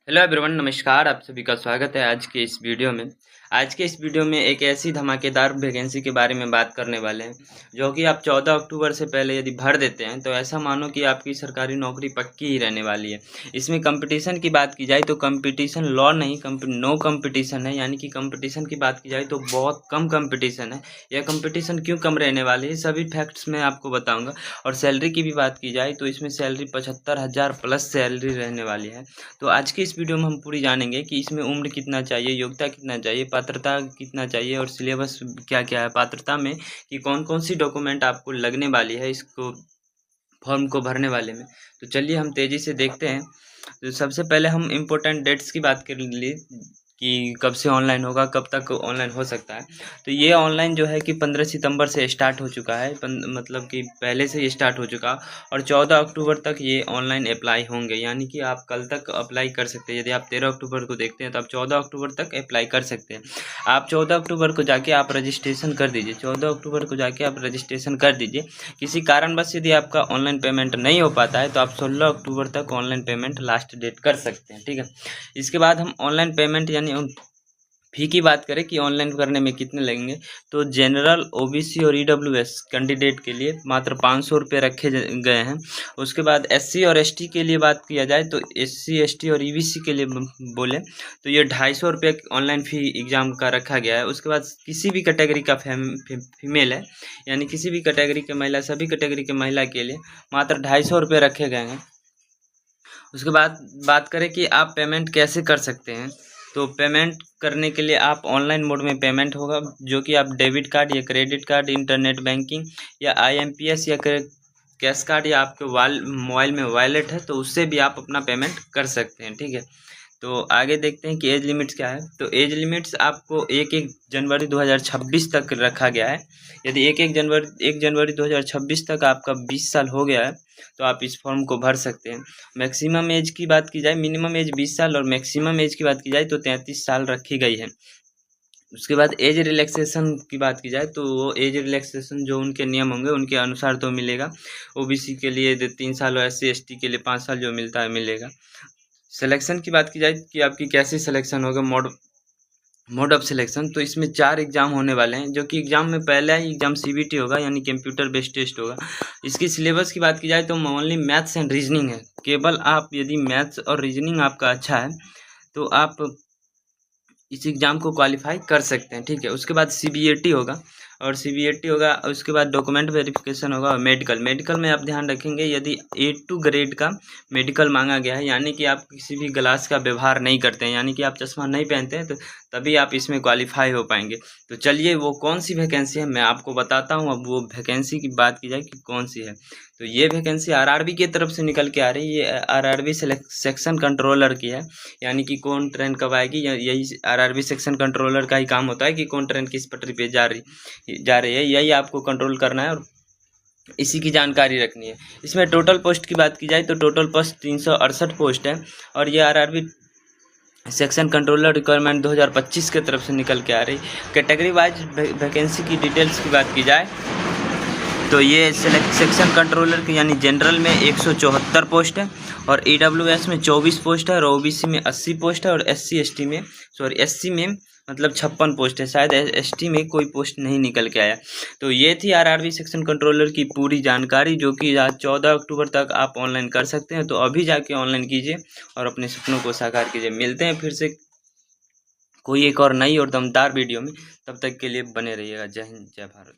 Hello everyone, नमस्कार। आप सभी का स्वागत है आज के इस वीडियो में। आज के इस वीडियो में एक ऐसी धमाकेदार वैकेंसी के बारे में बात करने वाले हैं जो कि आप 14 अक्टूबर से पहले यदि भर देते हैं तो ऐसा मानो कि आपकी सरकारी नौकरी पक्की ही रहने वाली है। इसमें कंपटीशन की बात की जाए तो कंपटीशन लॉ नहीं, नो कंपटीशन है, यानी कि कंपटीशन की बात की जाए तो बहुत कम कंपटीशन है। यह कंपटीशन क्यों कम रहने वाली है, सभी फैक्ट्स मैं आपको बताऊँगा। और सैलरी की भी बात की जाए तो इसमें सैलरी 75,000 प्लस सैलरी रहने वाली है। तो आज की इस वीडियो में हम पूरी जानेंगे कि इसमें उम्र कितना चाहिए, योग्यता कितना चाहिए, पात्रता कितना चाहिए और सिलेबस क्या-क्या है। पात्रता में कि कौन-कौन सी डॉक्यूमेंट आपको लगने वाली है इसको फॉर्म को भरने वाले में। तो चलिए हम तेज़ी से देखते हैं। तो सबसे पहले हम इम्पोर्टेंट डेट्स की बात कर लिए कि कब से ऑनलाइन होगा, कब तक ऑनलाइन हो सकता है। तो ये ऑनलाइन जो है कि 15 सितंबर से स्टार्ट हो चुका है, मतलब कि पहले से ही स्टार्ट हो चुका और 14 अक्टूबर तक ये ऑनलाइन अप्लाई होंगे, यानी कि आप कल तक अप्लाई कर सकते हैं। यदि आप 13 अक्टूबर को देखते हैं तो आप 14 अक्टूबर तक अप्लाई कर सकते हैं। आप 14 अक्टूबर को जाके आप रजिस्ट्रेशन कर दीजिए, 14 अक्टूबर को जाके आप रजिस्ट्रेशन कर दीजिए। किसी कारणवश यदि आपका ऑनलाइन पेमेंट नहीं हो पाता है तो आप 16 अक्टूबर तक ऑनलाइन पेमेंट लास्ट डेट कर सकते हैं, ठीक है। इसके बाद हम ऑनलाइन पेमेंट यानी फ़ी की बात करें कि ऑनलाइन करने में कितने लगेंगे, तो जनरल, ओबीसी और ईडब्ल्यूएस कैंडिडेट के लिए मात्र 500 रुपये रखे गए हैं। उसके बाद एससी और एसटी के लिए बात किया जाए तो एससी, एसटी और ईबीसी के लिए बोले तो ये 250 रुपये ऑनलाइन फ़ी एग्ज़ाम का रखा गया है। उसके बाद किसी भी कैटेगरी का फीमेल है, यानी किसी भी कैटेगरी के महिला, सभी कैटेगरी के महिला के लिए मात्र 250 रुपये रखे गए हैं। उसके बाद बात करें कि आप पेमेंट कैसे कर सकते हैं, तो पेमेंट करने के लिए आप ऑनलाइन मोड में पेमेंट होगा, जो कि आप डेबिट कार्ड या क्रेडिट कार्ड, इंटरनेट बैंकिंग या आईएमपीएस या कैश कार्ड या आपके मोबाइल में वॉलेट है तो उससे भी आप अपना पेमेंट कर सकते हैं, ठीक है। तो आगे देखते हैं कि एज लिमिट्स क्या है। तो एज लिमिट्स आपको 1 जनवरी 2026 तक रखा गया है। यदि 1 जनवरी 2026 तक आपका 20 साल हो गया है तो आप इस फॉर्म को भर सकते हैं। मैक्सिमम एज की बात की जाए, मिनिमम एज 20 साल और मैक्सिमम एज की बात की जाए तो 33 साल रखी गई है। उसके बाद एज रिलैक्सेशन की बात की जाए तो वो एज रिलैक्सेशन जो उनके नियम होंगे उनके अनुसार तो मिलेगा। ओबीसी के लिए 3 साल और एससी एसटी के लिए 5 साल जो मिलता है मिलेगा। सिलेक्शन की बात की जाए कि आपकी कैसी सिलेक्शन होगा, मोड ऑफ सिलेक्शन, तो इसमें 4 एग्ज़ाम होने वाले हैं, जो कि एग्ज़ाम में पहला ही एग्ज़ाम सीबीटी होगा, यानी कंप्यूटर बेस्ड टेस्ट होगा। इसकी सिलेबस की बात की जाए तो ओनली मैथ्स एंड रीजनिंग है। केवल आप यदि मैथ्स और रीजनिंग आपका अच्छा है तो आप इस एग्ज़ाम को क्वालिफाई कर सकते हैं, ठीक है। उसके बाद सीबीएटी होगा और सीबीएटी होगा, उसके बाद डॉक्यूमेंट वेरिफिकेशन होगा और मेडिकल में आप ध्यान रखेंगे यदि A2 ग्रेड का मेडिकल मांगा गया है, यानी कि आप किसी भी ग्लास का व्यवहार नहीं करते हैं, यानी कि आप चश्मा नहीं पहनते हैं, तो तभी आप इसमें क्वालिफाई हो पाएंगे। तो चलिए वो कौन सी वैकेंसी है मैं आपको बताता हूँ। अब वो वैकेंसी की बात की जाए कि कौन सी है, तो ये वैकेंसी आरआरबी की तरफ से निकल के आ रही है। ये आरआरबी सेक्शन कंट्रोलर की है, यानी कि कौन ट्रेन कब आएगी, यही आरआरबी सेक्शन कंट्रोलर का ही काम होता है कि कौन ट्रेन किस पटरी पे जा रही है, यही आपको कंट्रोल करना है और इसी की जानकारी रखनी है। इसमें टोटल पोस्ट की बात की जाए तो टोटल पोस्ट 368 पोस्ट है और ये आरआरबी सेक्शन कंट्रोलर रिक्वायरमेंट 2025 के तरफ से निकल के आ रही। कैटेगरी वाइज वैकेंसी की डिटेल्स की बात की जाए तो ये सेक्शन कंट्रोलर की यानी जनरल में 174 पोस्ट है और ईडब्ल्यूएस में 24 पोस्ट है और ओबीसी में 80 पोस्ट है और एससी में मतलब 56 पोस्ट है। शायद एसटी में कोई पोस्ट नहीं निकल के आया। तो ये थी आरआरबी सेक्शन कंट्रोलर की पूरी जानकारी, जो कि आज 14 अक्टूबर तक आप ऑनलाइन कर सकते हैं। तो अभी जाके ऑनलाइन कीजिए और अपने सपनों को साकार कीजिए। मिलते हैं फिर से कोई एक और नई और दमदार वीडियो में, तब तक के लिए बने रहिएगा। जय हिंद, जय भारत।